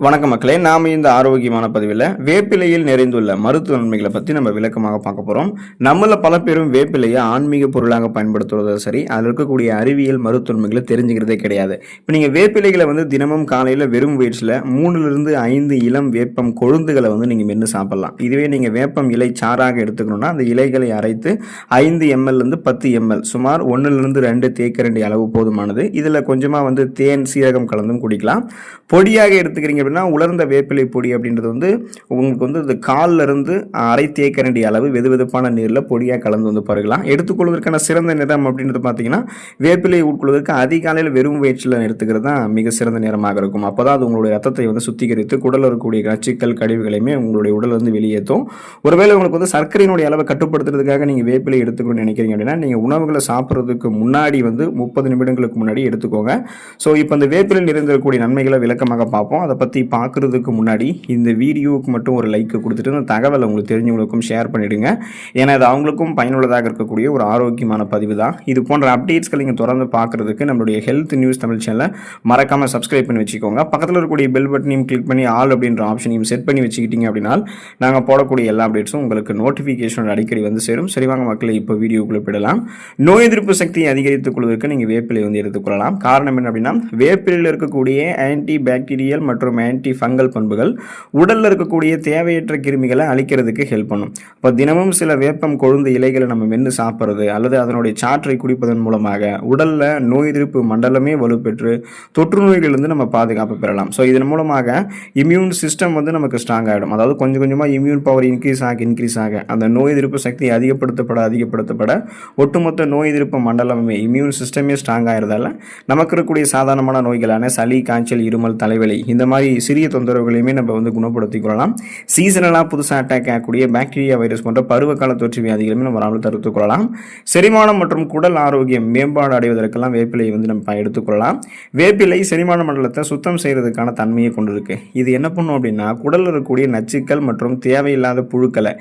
வணக்கம் மக்களே, நாம இந்த ஆரோக்கியமான பதிவில் வேப்பிலையில் நிறைந்துள்ள மருத்துவ நன்மைகளை பற்றி நம்ம விளக்கமாக பார்க்க போகிறோம். நம்மள பல பேரும் வேப்பிலையை ஆன்மீக பொருளாக பயன்படுத்துவதோ சரி, அதில் இருக்கக்கூடிய அறிவியல் மருத்துவ நன்மைகளை தெரிஞ்சுக்கிறதே கிடையாது. இப்போ நீங்கள் வேப்பிலைகளை தினமும் காலையில் வெறும் வயிற்றில் 3 to 5 இளம் வேப்பம் கொழுந்துகளை நீங்கள் மென்று சாப்பிடலாம். இதுவே நீங்கள் வேப்பம் இலை சாறாக எடுத்துக்கணும்னா அந்த இலைகளை அரைத்து 5 ml 10 ml சுமார் 1 to 2 தேக்கரண்டி அளவு போதுமானது. இதில் கொஞ்சமாக தேன் சீரகம் கலந்தும் குடிக்கலாம். பொடியாக எடுத்துக்கிறீங்க அப்படின்னா உலர்ந்த வேப்பிலை பொடி அப்படின்றது உங்களுக்கு இது காலில் இருந்து அரை தேக்கரண்டி அளவு வெதுவெதுப்பான நீரில் பொடியாக கலந்து பருகலாம். எடுத்துக்கொள்வதற்கான சிறந்த நேரம் அப்படின்றது பார்த்தீங்கன்னா வேப்பிலை உட்கொள்வதற்கு அதிகாலையில் வெறும் வயிற்றில் எடுத்துக்கிறது தான் மிக சிறந்த நேரமாக இருக்கும். அப்போ தான் அது உங்களுடைய ரத்தத்தை சுத்திகரித்து குடலில் இருக்கக்கூடிய நச்சுக்கள் கழிவுகளையுமே உங்களுடைய உடல் வெளியேற்றும். ஒருவேளை உங்களுக்கு சர்க்கரையினுடைய அளவை கட்டுப்படுத்துறதுக்காக நீங்கள் வேப்பிலை எடுத்துக்கணும்னு நினைக்கிறீங்க அப்படின்னா நீங்கள் உணவுகளை சாப்பிட்றதுக்கு முன்னாடி 30 நிமிடங்களுக்கு முன்னாடி எடுத்துக்கோங்க. ஸோ இப்போ இந்த வேப்பிலையில் நிறைந்திருக்கக்கூடிய நன்மைகளை விளக்கமாக பார்ப்போம். அதை பற்றி பார்க்குறதுக்கு முன்னாடி இந்த வீடியோவுக்கு மட்டும் ஒரு லைக் கொடுத்துட்டு இந்த தகவலை உங்களுக்கு தெரிஞ்சவங்களுக்கும் ஷேர் பண்ணிவிடுங்க. ஏன்னா அது அவங்களுக்கும் பயனுள்ளதாக இருக்கக்கூடிய ஒரு ஆரோக்கியமான பதிவு தான். இது போன்ற அப்டேட்ஸ்களை நீங்கள் தொடர்ந்து பார்க்குறதுக்கு நம்மளுடைய ஹெல்த் நியூஸ் தமிழ் சேனலை மறக்காமல் சப்ஸ்கிரைப் பண்ணி வச்சுக்கோங்க. பக்கத்தில் இருக்கக்கூடிய பெல் பட்டனையும் கிளிக் பண்ணி ஆல் அப்படின்ற ஆப்ஷனையும் செட் பண்ணி வச்சுக்கிட்டீங்க அப்படின்னா நாங்கள் போடக்கூடிய எல்லா அப்டேட்ஸும் உங்களுக்கு நோட்டிஃபிகேஷன் அடிக்கடி சேரும். சரிவாங்க மக்களை, இப்போ வீடியோக்குள்ளே போயிடலாம். நோய் எதிர்ப்பு சக்தியை அதிகரித்துக் கொள்வதற்கு நீங்கள் வேப்பிலை எடுத்துக்கொள்ளலாம். காரணம் என்ன அப்படின்னா வேப்பிலையில் இருக்கக்கூடிய ஆன்டி பாக்டீரியல் மற்றும் ஆன்டி ஃபங்கல் பண்புகள் உடலில் இருக்கக்கூடிய தேவையற்ற கிருமிகளை அழிக்கிறதுக்கு ஹெல்ப் பண்ணும். இப்போ தினமும் சில வேப்பம் கொழுந்து இலைகளை நம்ம மென்று சாப்பிட்றது அல்லது அதனுடைய சாற்றை குடிப்பதன் மூலமாக உடலில் நோய் எதிர்ப்பு மண்டலமே வலுப்பெற்று தொற்று நோய்களிலிருந்து நம்ம பாதுகாப்பு பெறலாம். ஸோ இதன் மூலமாக இம்யூன் சிஸ்டம் நமக்கு ஸ்ட்ராங் ஆகிடும். அதாவது கொஞ்சம் கொஞ்சமாக இம்யூன் பவர் இன்க்ரீஸ் ஆக அந்த நோய் எதிர்ப்பு சக்தி அதிகப்படுத்தப்பட ஒட்டுமொத்த நோய் எதிர்ப்பு மண்டலமே இம்யூன் சிஸ்டமே ஸ்ட்ராங் ஆகிறதால நமக்கு இருக்கக்கூடிய சாதாரணமான நோய்களான சளி, காய்ச்சல், இருமல், தலைவலி இந்த மாதிரி சிறிய தொந்தரவுகளையுமே நம்ம குணப்படுத்திக் கொள்ளலாம். சீசனலாக புதுசாக அட்டாக் ஆகக்கூடிய பாக்டீரியா, வைரஸ் போன்ற பருவகால தொற்று வியாதிகளுமே நம்ம வராமல் தடுத்துக் கொள்ளலாம். செரிமானம் மற்றும் குடல் ஆரோக்கியம் மேம்பாடு அடைவதற்கெல்லாம் வேப்பிலையை நம்ம எடுத்துக்கொள்ளலாம். வேப்பிலை செரிமான மண்டலத்தை சுத்தம் செய்யறதுக்கான தன்மையை கொண்டிருக்கு. இது என்ன பண்ணும் அப்படின்னா குடலில் இருக்கக்கூடிய நச்சுக்கள் மற்றும் தேவையில்லாத புழுக்களை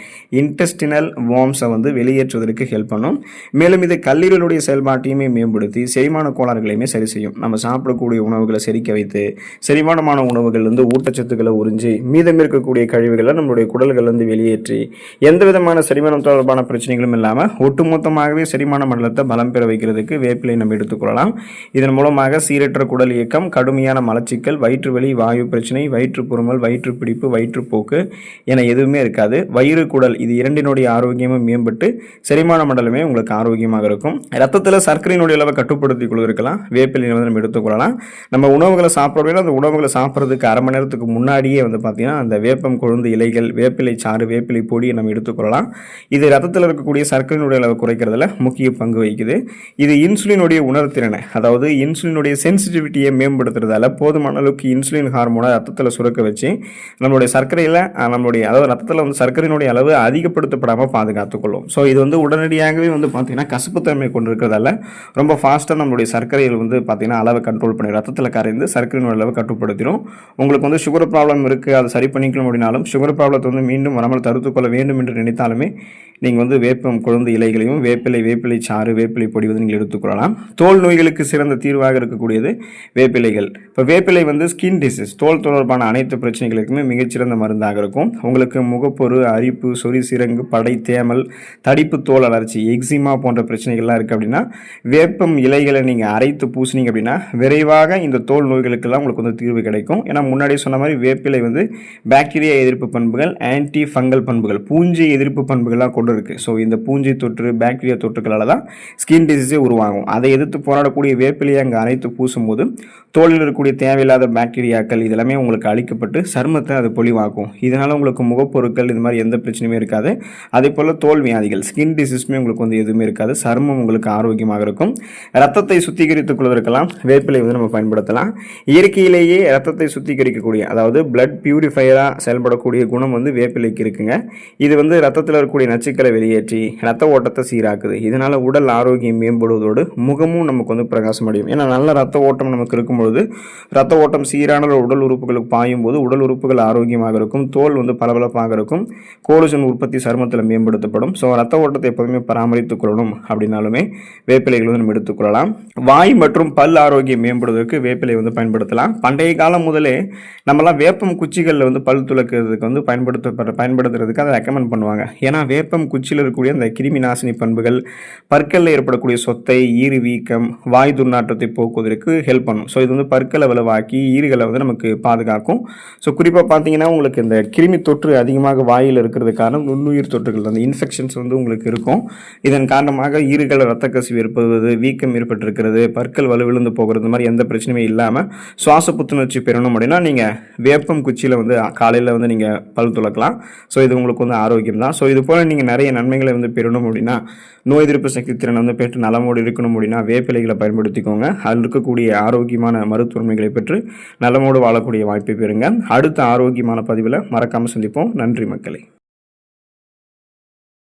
இன்டெஸ்டினல் வார்ம்ஸை வெளியேற்றுவதற்கு ஹெல்ப் பண்ணும். மேலும் இது கல்லீரலுடைய செயல்பாட்டையுமே மேம்படுத்தி செரிமான கோளாறுகளையுமே சரி செய்யும். நம்ம சாப்பிடக்கூடிய உணவுகளை செரிக்க வைத்து செரிமானமான உணவுகள் ஊட்டச்சத்துக்களை உறிஞ்சி மீதம் இருக்கக்கூடிய கழிவுகளை நம்மளுடைய குடல்கள் வெளியேற்றி எந்த விதமான செரிமானம் தொடர்பான பிரச்சனைகளும் இல்லாமல் ஒட்டுமொத்தமாகவே செரிமான மண்டலத்தை பலம் பெற வைக்கிறதுக்கு வேப்பிலை நம்ம எடுத்துக்கொள்ளலாம். இதன் மூலமாக சீரற்ற குடல் இயக்கம், கடுமையான மலச்சிக்கல், வயிற்று வலி, வாயு பிரச்சனை, வயிற்று புறுமல், வயிற்று பிடிப்பு, வயிற்றுப்போக்கு என எதுவுமே இருக்காது. வயிறு, குடல் இது இரண்டினுடைய ஆரோக்கியமும் மேம்பட்டு செரிமான மண்டலமே உங்களுக்கு ஆரோக்கியமாக இருக்கும். ரத்தத்தில் சர்க்கரையினுடைய அளவை கட்டுப்படுத்திக் கொள்வதற்கெல்லாம் வேப்பிலை நம்ம எடுத்துக்கொள்ளலாம். நம்ம உணவுகளை சாப்பிட அந்த உணவுகளை சாப்பிட்றதுக்கு அரை மணி நேரத்துக்கு முன்னாடியே பார்த்தீங்கன்னா அந்த வேப்பம் கொழுந்து இலைகள், வேப்பிலை சாறு, வேப்பிலை பொடியை நம்ம எடுத்துக்கொள்ளலாம். இது ரத்தத்தில் இருக்கக்கூடிய சர்க்கரையினுடைய அளவு குறைக்கிறதுல முக்கிய பங்கு வகிக்குது. இது இன்சுலினுடைய உணர்திறனை, அதாவது இன்சுலினுடைய சென்சிட்டிவிட்டியை மேம்படுத்துறதால போதுமான அளவுக்கு இன்சுலின் ஹார்மோனை ரத்தத்தில் சுரக்க வச்சு நம்மளுடைய சர்க்கரையில் அதாவது ரத்தத்தில் சர்க்கரையினுடைய அளவு அதிகப்படுத்தப்படாமல் பாதுகாத்துக்கொள்ளும். ஸோ இது உடனடியாகவே பார்த்தீங்கன்னா கசப்புத்தன்மை கொண்டு இருக்கிறதால ரொம்ப ஃபாஸ்ட்டாக நம்மளுடைய சர்க்கரையில் பார்த்தீங்கன்னா அளவை கண்ட்ரோல் பண்ணி ரத்தத்தில் கரைந்து சர்க்கரையினுடைய அளவை கட்டுப்படுத்திடும். உங்களுக்கு சுகர் ப்ராப்ளம் இருக்குது, அதை சரி பண்ணிக்கணும் அப்படின்னாலும் சுகர் ப்ராப்ளத்தை மீண்டும் வராமல் தடுத்துக்கொள்ள வேண்டும் என்று நினைத்தாலுமே நீங்கள் வேப்பம் கொழுந்து இலைகளையும் வேப்பிலை சாறு, வேப்பிலை பொடி நீங்கள் எடுத்துக்கொள்ளலாம். தோல் நோய்களுக்கு சிறந்த தீர்வாக இருக்கக்கூடியது வேப்பிலைகள். இப்போ வேப்பிலை ஸ்கின் டிசீஸ், தோல் தொடர்பான அனைத்து பிரச்சனைகளுக்குமே மிகச்சிறந்த மருந்தாக இருக்கும். உங்களுக்கு முகப்பொரு, அரிப்பு, சொறி சிரங்கு, படை, தேமல், தடிப்பு, தோல் அலர்ச்சி, எக்ஸிமா போன்ற பிரச்சனைகள்லாம் இருக்குது அப்படின்னா வேப்பம் இலைகளை நீங்கள் அரைத்து பூசினீங்க அப்படின்னா விரைவாக இந்த தோல் நோய்களுக்கெல்லாம் உங்களுக்கு தீர்வு கிடைக்கும். ஏன்னா முன்னாடி சொன்ன மாதிரி வேப்பிலை பாக்டீரியா எதிர்ப்பு பண்புகள், ஆன்டி ஃபங்கல் பண்புகள், பூஞ்சை எதிர்ப்பு பண்புகள்லாம் கொண்டு இருக்கு. ஸோ இந்த பூஞ்சை தொற்று, பாக்டீரியா தொற்றுகளால் தான் ஸ்கின் டிசீஸே உருவாகும். அதை எதிர்த்து போராடக்கூடிய வேப்பிலையை அங்கே அரைத்து பூசும்போது தோலில் இருக்கக்கூடிய தேவையில்லாத பாக்டீரியாக்கள் இதெல்லாமே உங்களுக்கு அழிக்கப்பட்டு சருமத்தை அது பொலிவாக்கும். இதனால் உங்களுக்கு முகப்பொருட்கள் இது மாதிரி எந்த பிரச்சனையுமே இருக்காது. அதே போல் தோல் வியாதிகள், ஸ்கின் டிசீஸுமே உங்களுக்கு எதுவுமே இருக்காது. சருமம் உங்களுக்கு ஆரோக்கியமாக இருக்கும். ரத்தத்தை சுத்திகரித்துக் கொள்வதற்கெல்லாம் வேப்பிலை நம்ம பயன்படுத்தலாம். இயற்கையிலேயே ரத்தத்தை சுத்திகரிக்கக்கூடிய, அதாவது பிளட் பியூரிஃபையராக செயல்படக்கூடிய குணம் வேப்பிலைக்கு இருக்குங்க. இது ரத்தத்தில் இருக்கக்கூடிய நச்சுக்களை வெளியேற்றி ரத்த ஓட்டத்தை சீராக்குது. இதனால் உடல் ஆரோக்கியம் மேம்படுவதோடு முகமும் நமக்கு பிரகாசம் அடையும். ஏன்னா நல்ல ரத்த ஓட்டம் நமக்கு இருக்கும்பொழுது ரத்த ஓட்டம் சீரான உடல் உறுப்புகளுக்கு பாயும் போது உடல் உறுப்புகள் ஆரோக்கியமாக இருக்கும். தோல் பளபளப்பாக இருக்கும். கோலஜன் உற்பத்தி சருமத்தில் மேம்படுத்தப்படும். ஸோ ரத்த ஓட்டத்தை எப்போதுமே பராமரித்துக் கொள்ளணும் அப்படின்னாலுமே வேப்பிலைகள் நம்ம எடுத்துக்கொள்ளலாம். வாய் மற்றும் பல் ஆரோக்கியம் மேம்படுவதற்கு வேப்பிலை பயன்படுத்தலாம். பண்டைய காலம் முதலே நம்மலாம் வேப்பம் குச்சிகளில் வந்து பல் துலக்கிறதுக்கு வந்து பயன்படுத்துறதுக்கு அதை ரெக்கமெண்ட் பண்ணுவாங்க. ஏன்னா வேப்பம் குச்சியில் இருக்கக்கூடிய அந்த கிருமி நாசினி பண்புகள் பற்களில் ஏற்படக்கூடிய சொத்தை, ஈறு வீக்கம், வாய் துர்நாற்றத்தை போக்குவதற்கு ஹெல்ப் பண்ணும். ஸோ இது வந்து பற்களை வலுவாக்கி ஈறுகளை வந்து நமக்கு பாதுகாக்கும். ஸோ குறிப்பாக பார்த்தீங்கன்னா உங்களுக்கு இந்த கிருமி தொற்று அதிகமாக வாயில் இருக்கிறது காரணம் நுண்ணுயிர் தொற்றுகள், அந்த இன்ஃபெக்ஷன்ஸ் வந்து உங்களுக்கு இருக்கும். இதன் காரணமாக ஈறுகள் இரத்த கசிவு ஏற்படுவது, வீக்கம் ஏற்பட்டிருக்கிறது, பற்கள் வலுவிழுந்து போகிறது, இந்த மாதிரி எந்த பிரச்சனையுமே இல்லாமல் சுவாச புத்துணர்ச்சி பெறணும் அப்படின்னா நீங்கள் வேப்பம் குச்சியில் வந்து காலையில் வந்து நீங்கள் பல் துலக்கலாம். ஸோ இது உங்களுக்கு வந்து ஆரோக்கியம் தான். ஸோ இது போல் நீங்கள் நிறைய நன்மைகளை வந்து பெறணும் அப்படின்னா, நோய் எதிர்ப்பு சக்தி திறனை வந்து பெற்று நலமோடு இருக்கணும் அப்படின்னா வேப்பிலைகளை பயன்படுத்திக்கோங்க. அதில் இருக்கக்கூடிய ஆரோக்கியமான மருத்துவமைகளை பெற்று நலமோடு வாழக்கூடிய வாய்ப்பை பெறுங்க. அடுத்த ஆரோக்கியமான பதிவில் மறக்காமல் சந்திப்போம். நன்றி மக்களே.